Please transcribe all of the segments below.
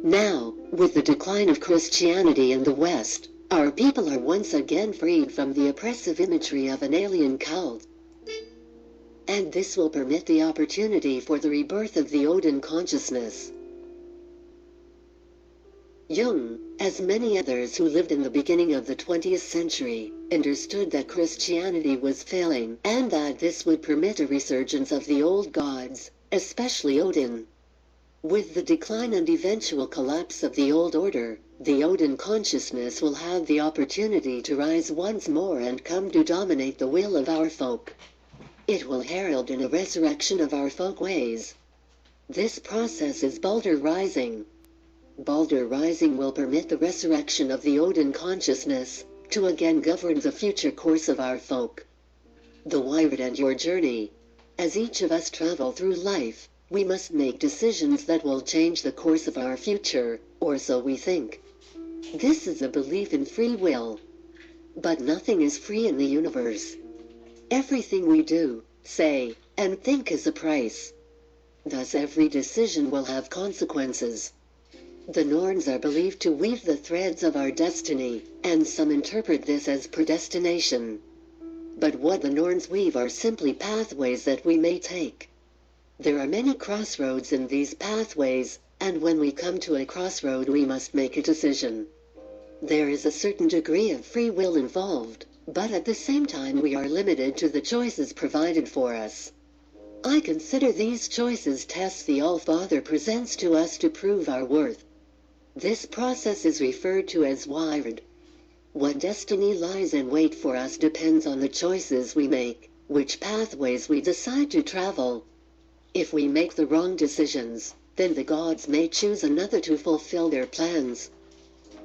Now, with the decline of Christianity in the West, our people are once again freed from the oppressive imagery of an alien cult. And this will permit the opportunity for the rebirth of the Odin consciousness. Jung, as many others who lived in the beginning of the 20th century, understood that Christianity was failing and that this would permit a resurgence of the old gods, especially Odin. With the decline and eventual collapse of the old order, the Odin consciousness will have the opportunity to rise once more and come to dominate the will of our folk. It will herald in a resurrection of our folk ways. This process is Balder Rising. Balder Rising will permit the resurrection of the Odin consciousness, to again govern the future course of our folk. The Wyrd and your journey. As each of us travel through life, we must make decisions that will change the course of our future, or so we think. This is a belief in free will. But nothing is free in the universe. Everything we do, say, and think has a price. Thus every decision will have consequences. The Norns are believed to weave the threads of our destiny, and some interpret this as predestination. But what the Norns weave are simply pathways that we may take. There are many crossroads in these pathways, and when we come to a crossroad we must make a decision. There is a certain degree of free will involved, but at the same time we are limited to the choices provided for us. I consider these choices tests the All-Father presents to us to prove our worth. This process is referred to as Wyrd. What destiny lies in wait for us depends on the choices we make, which pathways we decide to travel. If we make the wrong decisions, then the gods may choose another to fulfill their plans.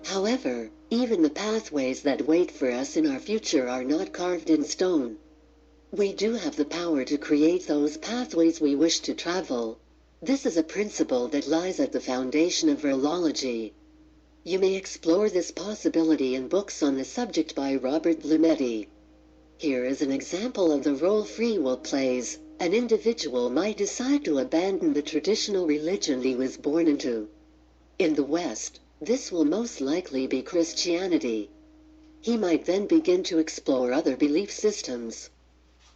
However, even the pathways that wait for us in our future are not carved in stone. We do have the power to create those pathways we wish to travel. This is a principle that lies at the foundation of virology. You may explore this possibility in books on the subject by Robert Blumetti. Here is an example of the role free will plays. An individual might decide to abandon the traditional religion he was born into. In the West, this will most likely be Christianity. He might then begin to explore other belief systems.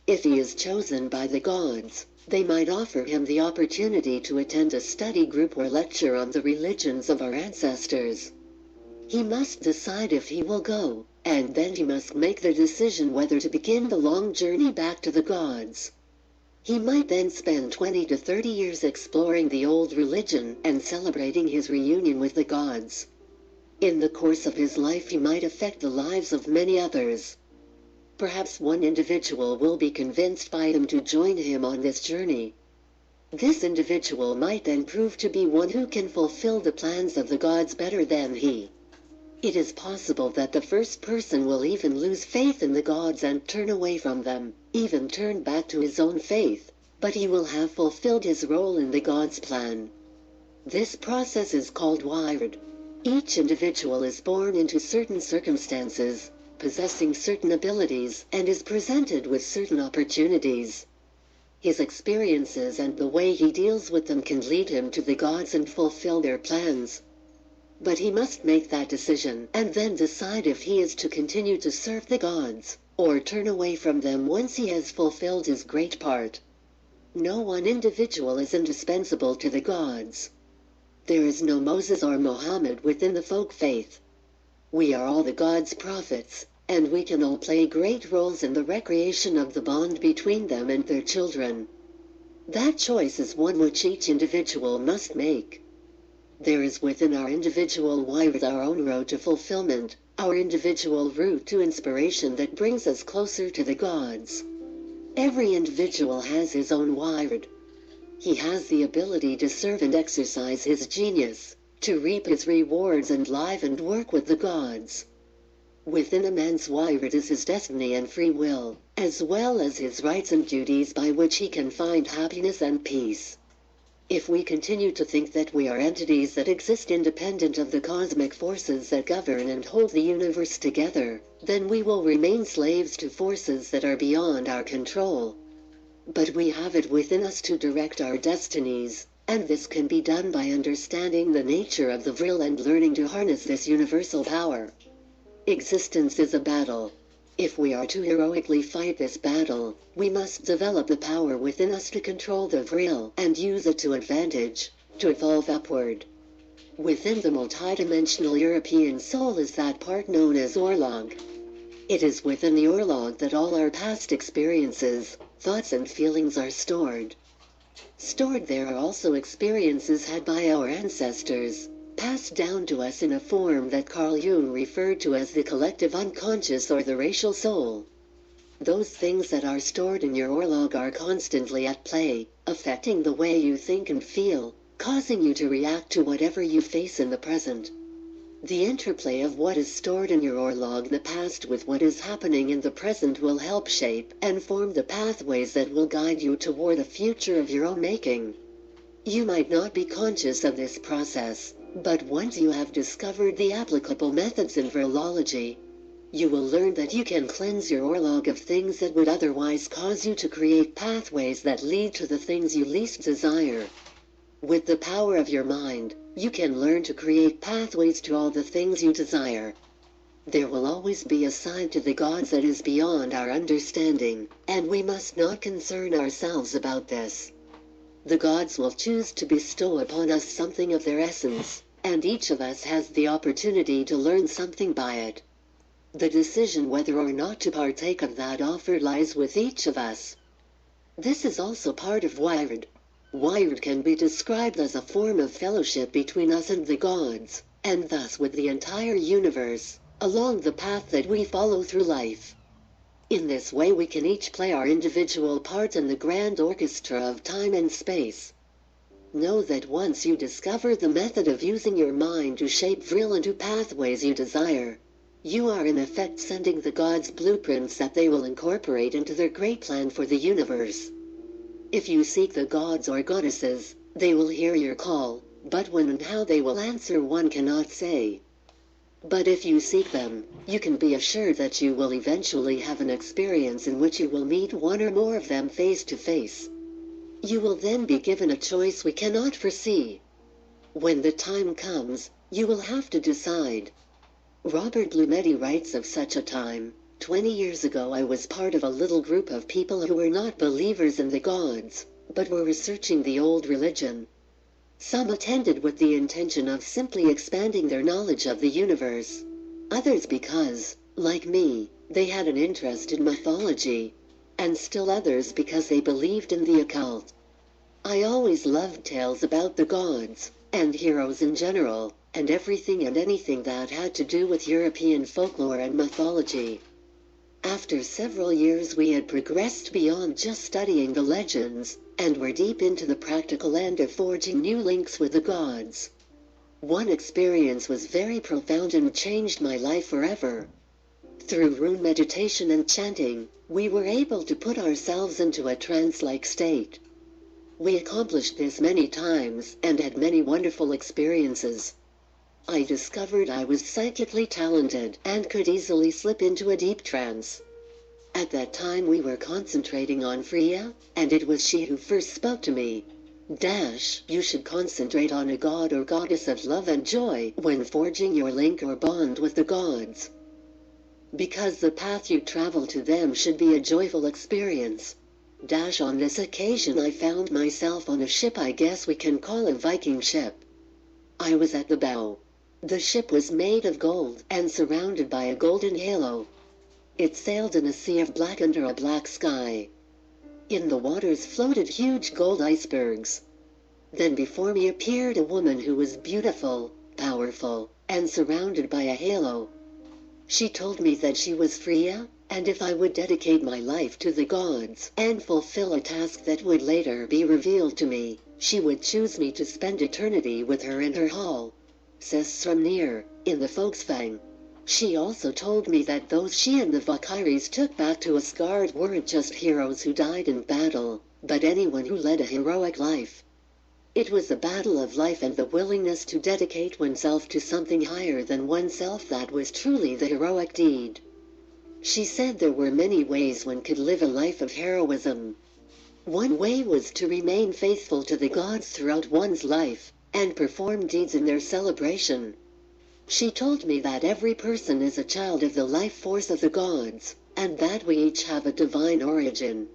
If he is chosen by the gods, they might offer him the opportunity to attend a study group or lecture on the religions of our ancestors. He must decide if he will go, and then he must make the decision whether to begin the long journey back to the gods. He might then spend 20 to 30 years exploring the old religion and celebrating his reunion with the gods. In the course of his life he might affect the lives of many others. Perhaps one individual will be convinced by him to join him on this journey. This individual might then prove to be one who can fulfill the plans of the gods better than he. It is possible that the first person will even lose faith in the gods and turn away from them, even turn back to his own faith, but he will have fulfilled his role in the gods' plan. This process is called Wyrd. Each individual is born into certain circumstances, possessing certain abilities, and is presented with certain opportunities. His experiences and the way he deals with them can lead him to the gods and fulfill their plans. But he must make that decision and then decide if he is to continue to serve the gods, or turn away from them once he has fulfilled his great part. No one individual is indispensable to the gods. There is no Moses or Mohammed within the folk faith. We are all the gods' prophets, and we can all play great roles in the recreation of the bond between them and their children. That choice is one which each individual must make. There is within our individual Wyrd our own road to fulfillment, our individual route to inspiration that brings us closer to the gods. Every individual has his own Wyrd. He has the ability to serve and exercise his genius, to reap his rewards and live and work with the gods. Within a man's Wyrd is his destiny and free will, as well as his rights and duties by which he can find happiness and peace. If we continue to think that we are entities that exist independent of the cosmic forces that govern and hold the universe together, then we will remain slaves to forces that are beyond our control. But we have it within us to direct our destinies, And this can be done by understanding the nature of the vril and learning to harness this universal power. Existence is a battle. If we are to heroically fight this battle, we must develop the power within us to control the vril and use it to advantage, to evolve upward. Within the multidimensional European soul is that part known as Orlog. It is within the Orlog that all our past experiences, thoughts and feelings are stored. Stored there are also experiences had by our ancestors, passed down to us in a form that Carl Jung referred to as the collective unconscious or the racial soul. Those things that are stored in your Orlog are constantly at play, affecting the way you think and feel, causing you to react to whatever you face in the present. The interplay of what is stored in your Orlog in the past with what is happening in the present will help shape and form the pathways that will guide you toward a future of your own making. You might not be conscious of this process, but once you have discovered the applicable methods in virology, you will learn that you can cleanse your Orlog of things that would otherwise cause you to create pathways that lead to the things you least desire. With the power of your mind, you can learn to create pathways to all the things you desire. There will always be a side to the gods that is beyond our understanding, and we must not concern ourselves about this. The gods will choose to bestow upon us something of their essence, and each of us has the opportunity to learn something by it. The decision whether or not to partake of that offer lies with each of us. This is also part of Wyrd. Wyrd can be described as a form of fellowship between us and the gods, and thus with the entire universe, along the path that we follow through life. In this way we can each play our individual parts in the grand orchestra of time and space. Know that once you discover the method of using your mind to shape vril into pathways you desire, you are in effect sending the gods blueprints that they will incorporate into their great plan for the universe. If you seek the gods or goddesses, they will hear your call, but when and how they will answer one cannot say. But if you seek them, you can be assured that you will eventually have an experience in which you will meet one or more of them face to face. You will then be given a choice we cannot foresee. When the time comes, you will have to decide. Robert Blumetti writes of such a time. 20 years ago I was part of a little group of people who were not believers in the gods, but were researching the old religion. Some attended with the intention of simply expanding their knowledge of the universe. Others because, like me, they had an interest in mythology. And still others because they believed in the occult. I always loved tales about the gods, and heroes in general, and everything and anything that had to do with European folklore and mythology. After several years we had progressed beyond just studying the legends, and were deep into the practical end of forging new links with the gods. One experience was very profound and changed my life forever. Through rune meditation and chanting, we were able to put ourselves into a trance-like state. We accomplished this many times and had many wonderful experiences. I discovered I was psychically talented and could easily slip into a deep trance. At that time we were concentrating on Freya, and it was she who first spoke to me. You should concentrate on a god or goddess of love and joy when forging your link or bond with the gods. Because the path you travel to them should be a joyful experience. On this occasion I found myself on a ship I guess we can call a Viking ship. I was at the bow. The ship was made of gold and surrounded by a golden halo. It sailed in a sea of black under a black sky. In the waters floated huge gold icebergs. Then before me appeared a woman who was beautiful, powerful, and surrounded by a halo. She told me that she was Freya, and if I would dedicate my life to the gods and fulfill a task that would later be revealed to me, she would choose me to spend eternity with her in her hall. Sesramnir, in the Folksfang. She also told me that those she and the Valkyries took back to Asgard weren't just heroes who died in battle, but anyone who led a heroic life. It was a battle of life and the willingness to dedicate oneself to something higher than oneself that was truly the heroic deed. She said there were many ways one could live a life of heroism. One way was to remain faithful to the gods throughout one's life, and perform deeds in their celebration. She told me that every person is a child of the life force of the gods, and that we each have a divine origin.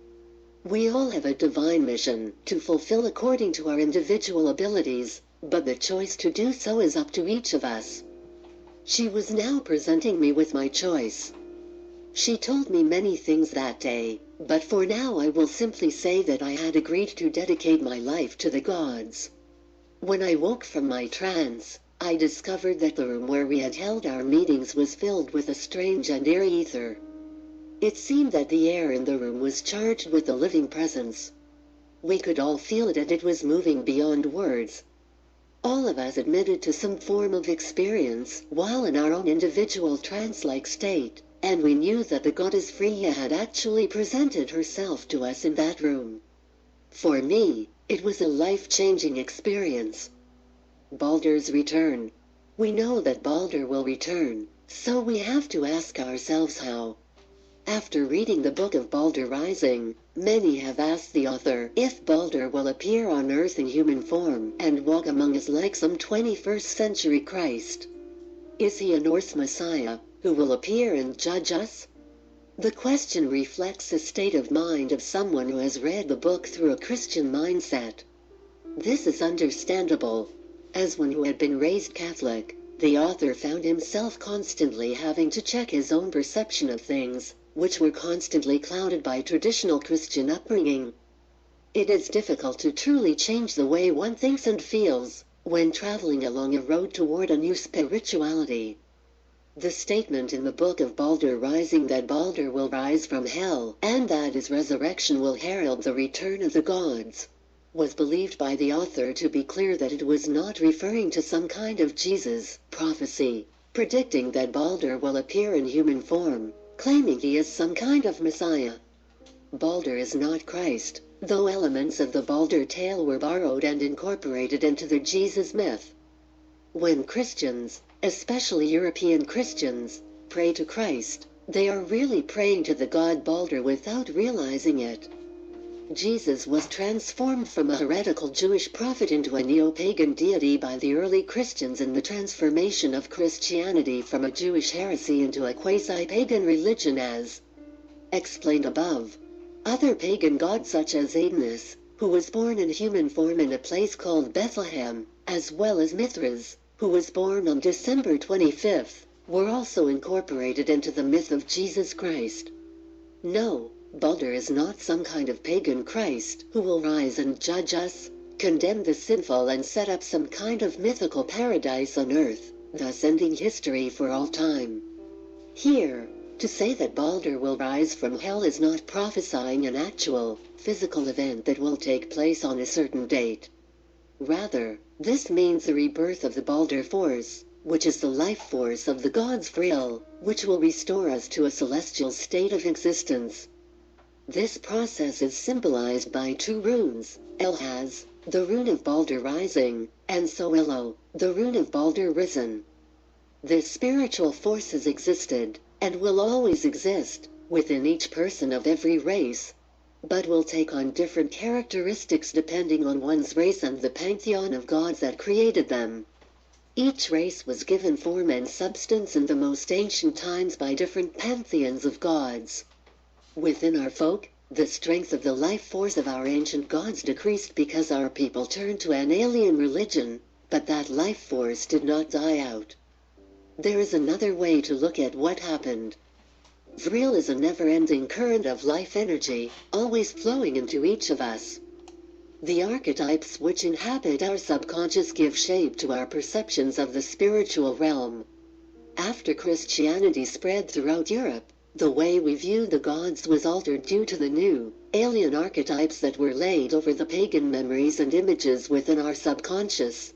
We all have a divine mission to fulfill according to our individual abilities, but the choice to do so is up to each of us. She was now presenting me with my choice. She told me many things that day, but for now I will simply say that I had agreed to dedicate my life to the gods. When I woke from my trance, I discovered that the room where we had held our meetings was filled with a strange and eerie ether. It seemed that the air in the room was charged with a living presence. We could all feel it, and it was moving beyond words. All of us admitted to some form of experience while in our own individual trance-like state, and we knew that the goddess Freya had actually presented herself to us in that room. For me, it was a life-changing experience. Baldur's return. We know that Baldur will return, so we have to ask ourselves how. After reading the book of Baldur Rising, many have asked the author if Baldur will appear on Earth in human form and walk among us like some 21st century Christ. Is he a Norse Messiah who will appear and judge us? The question reflects the state of mind of someone who has read the book through a Christian mindset. This is understandable. As one who had been raised Catholic, the author found himself constantly having to check his own perception of things, which were constantly clouded by traditional Christian upbringing. It is difficult to truly change the way one thinks and feels when traveling along a road toward a new spirituality. The statement in the book of Baldur Rising that Baldur will rise from hell and that his resurrection will herald the return of the gods was believed by the author to be clear that it was not referring to some kind of Jesus prophecy, predicting that Baldur will appear in human form, claiming he is some kind of Messiah. Baldur is not Christ, though elements of the Baldur tale were borrowed and incorporated into the Jesus myth. When Christians, especially European Christians, pray to Christ, they are really praying to the god Baldur without realizing it. Jesus was transformed from a heretical Jewish prophet into a neo-pagan deity by the early Christians in the transformation of Christianity from a Jewish heresy into a quasi-pagan religion as explained above. Other pagan gods such as Adonis, who was born in human form in a place called Bethlehem, as well as Mithras, who was born on December 25th, were also incorporated into the myth of Jesus Christ. No, Baldur is not some kind of pagan Christ who will rise and judge us, condemn the sinful and set up some kind of mythical paradise on earth, thus ending history for all time. Here, to say that Baldur will rise from hell is not prophesying an actual, physical event that will take place on a certain date. Rather, this means the rebirth of the Baldur force, which is the life force of the gods Vril, which will restore us to a celestial state of existence. This process is symbolized by two runes, Elhaz, the rune of Baldur Rising, and Soilo, the rune of Baldur Risen. This spiritual force has existed, and will always exist, within each person of every race, but will take on different characteristics depending on one's race and the pantheon of gods that created them. Each race was given form and substance in the most ancient times by different pantheons of gods. Within our folk, the strength of the life force of our ancient gods decreased because our people turned to an alien religion, but that life force did not die out. There is another way to look at what happened. Vril is a never-ending current of life energy, always flowing into each of us. The archetypes which inhabit our subconscious give shape to our perceptions of the spiritual realm. After Christianity spread throughout Europe, the way we viewed the gods was altered due to the new, alien archetypes that were laid over the pagan memories and images within our subconscious,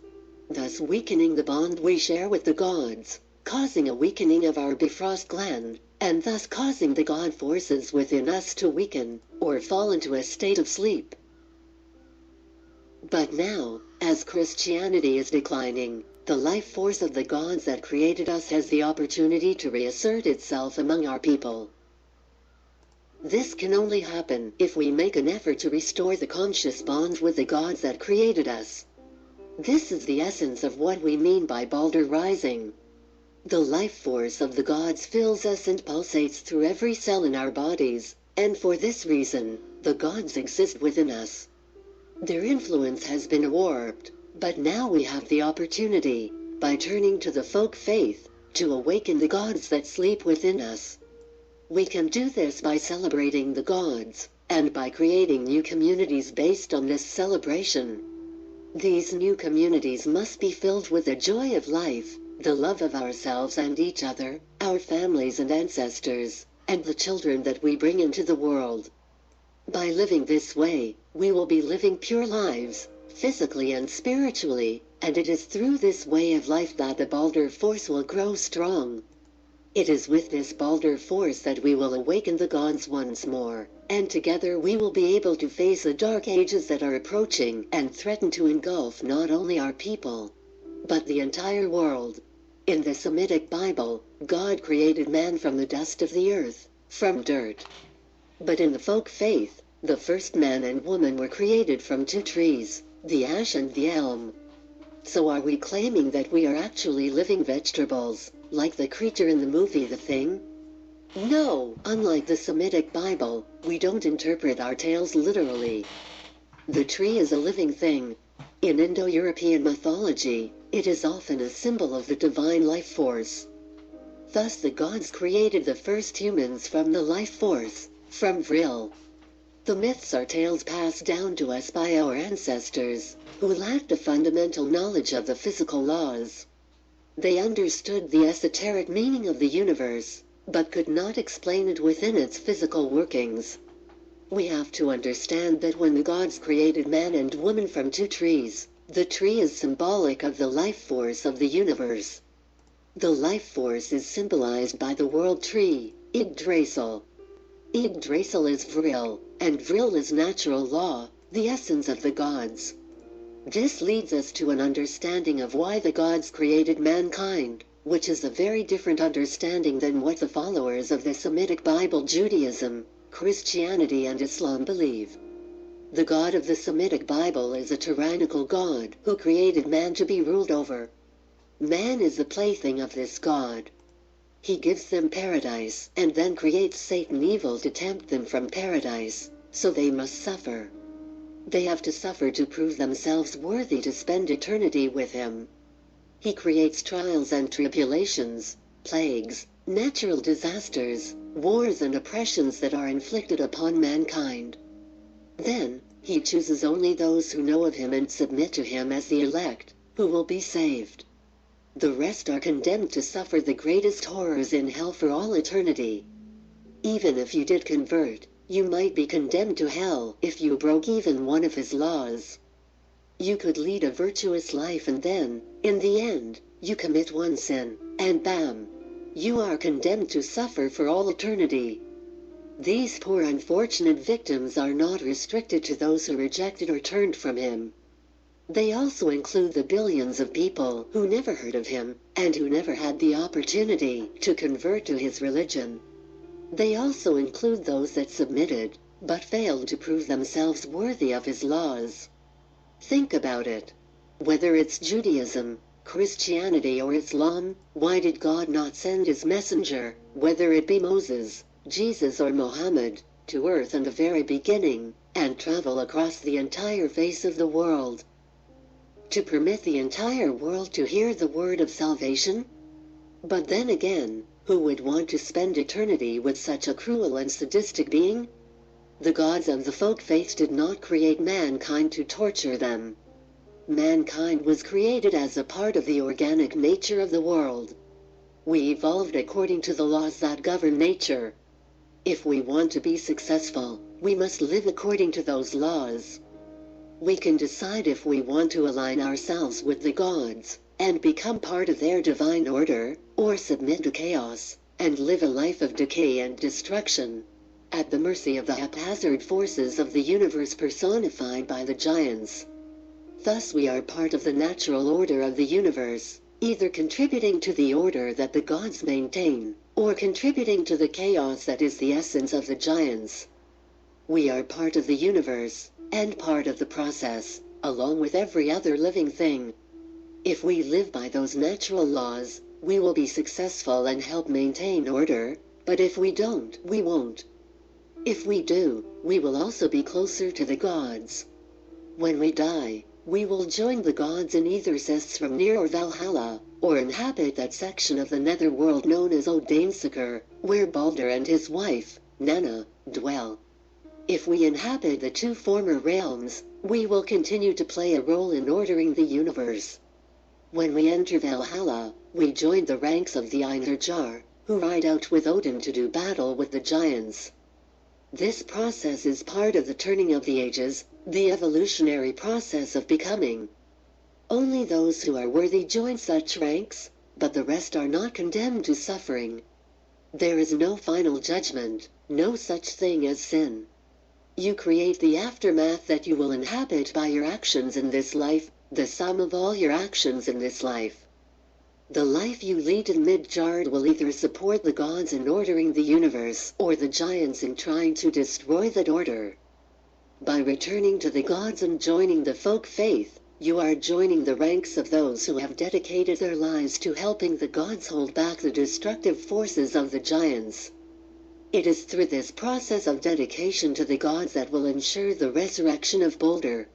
thus weakening the bond we share with the gods, causing a weakening of our Bifrost gland, and thus causing the god forces within us to weaken, or fall into a state of sleep. But now, as Christianity is declining, the life force of the gods that created us has the opportunity to reassert itself among our people. This can only happen if we make an effort to restore the conscious bond with the gods that created us. This is the essence of what we mean by Balder rising. The life force of the gods fills us and pulsates through every cell in our bodies, and for this reason, the gods exist within us. Their influence has been warped, but now we have the opportunity, by turning to the folk faith, to awaken the gods that sleep within us. We can do this by celebrating the gods, and by creating new communities based on this celebration. These new communities must be filled with the joy of life, the love of ourselves and each other, our families and ancestors, and the children that we bring into the world. By living this way, we will be living pure lives, physically and spiritually, and it is through this way of life that the Balder force will grow strong. It is with this Balder force that we will awaken the gods once more, and together we will be able to face the dark ages that are approaching and threaten to engulf not only our people, but the entire world. In the Semitic Bible, God created man from the dust of the earth, from dirt. But in the folk faith, the first man and woman were created from two trees, the ash and the elm. So are we claiming that we are actually living vegetables, like the creature in the movie The Thing? No, unlike the Semitic Bible, we don't interpret our tales literally. The tree is a living thing. In Indo-European mythology, it is often a symbol of the divine life force. Thus the gods created the first humans from the life force, from vril. The myths are tales passed down to us by our ancestors, who lacked a fundamental knowledge of the physical laws. They understood the esoteric meaning of the universe, but could not explain it within its physical workings. We have to understand that when the gods created man and woman from two trees, the tree is symbolic of the life force of the universe. The life force is symbolized by the world tree, Yggdrasil. Yggdrasil is vril, and vril is natural law, the essence of the gods. This leads us to an understanding of why the gods created mankind, which is a very different understanding than what the followers of the Semitic Bible, Judaism, Christianity and Islam believe. The God of the Semitic Bible is a tyrannical God who created man to be ruled over. Man is the plaything of this God. He gives them paradise and then creates Satan evil to tempt them from paradise, so they must suffer. They have to suffer to prove themselves worthy to spend eternity with him. He creates trials and tribulations, plagues, natural disasters, wars and oppressions that are inflicted upon mankind. Then, he chooses only those who know of him and submit to him as the elect, who will be saved. The rest are condemned to suffer the greatest horrors in hell for all eternity. Even if you did convert, you might be condemned to hell if you broke even one of his laws. You could lead a virtuous life and then, in the end, you commit one sin, and bam! You are condemned to suffer for all eternity. These poor unfortunate victims are not restricted to those who rejected or turned from him. They also include the billions of people who never heard of him, and who never had the opportunity to convert to his religion. They also include those that submitted, but failed to prove themselves worthy of his laws. Think about it. Whether it's Judaism, Christianity or Islam, why did God not send his messenger, whether it be Moses, Jesus or Muhammad, to earth in the very beginning, and travel across the entire face of the world? To permit the entire world to hear the word of salvation? But then again, who would want to spend eternity with such a cruel and sadistic being? The gods of the folk faith did not create mankind to torture them. Mankind was created as a part of the organic nature of the world. We evolved according to the laws that govern nature. If we want to be successful, we must live according to those laws. We can decide if we want to align ourselves with the gods, and become part of their divine order, or submit to chaos, and live a life of decay and destruction, at the mercy of the haphazard forces of the universe personified by the giants. Thus we are part of the natural order of the universe, either contributing to the order that the gods maintain, or contributing to the chaos that is the essence of the giants. We are part of the universe, and part of the process, along with every other living thing. If we live by those natural laws, we will be successful and help maintain order, but if we don't, we won't. If we do, we will also be closer to the gods. When we die, we will join the gods in either Sesframnir or Valhalla, or inhabit that section of the netherworld known as Odainsakar, where Balder and his wife, Nanna, dwell. If we inhabit the two former realms, we will continue to play a role in ordering the universe. When we enter Valhalla, we join the ranks of the Einherjar, who ride out with Odin to do battle with the giants. This process is part of the turning of the ages, the evolutionary process of becoming. Only those who are worthy join such ranks, but the rest are not condemned to suffering. There is no final judgment, no such thing as sin. You create the aftermath that you will inhabit by your actions in this life, the sum of all your actions in this life. The life you lead in Midgard will either support the gods in ordering the universe or the giants in trying to destroy that order. By returning to the gods and joining the folk faith, you are joining the ranks of those who have dedicated their lives to helping the gods hold back the destructive forces of the giants. It is through this process of dedication to the gods that will ensure the resurrection of Balder,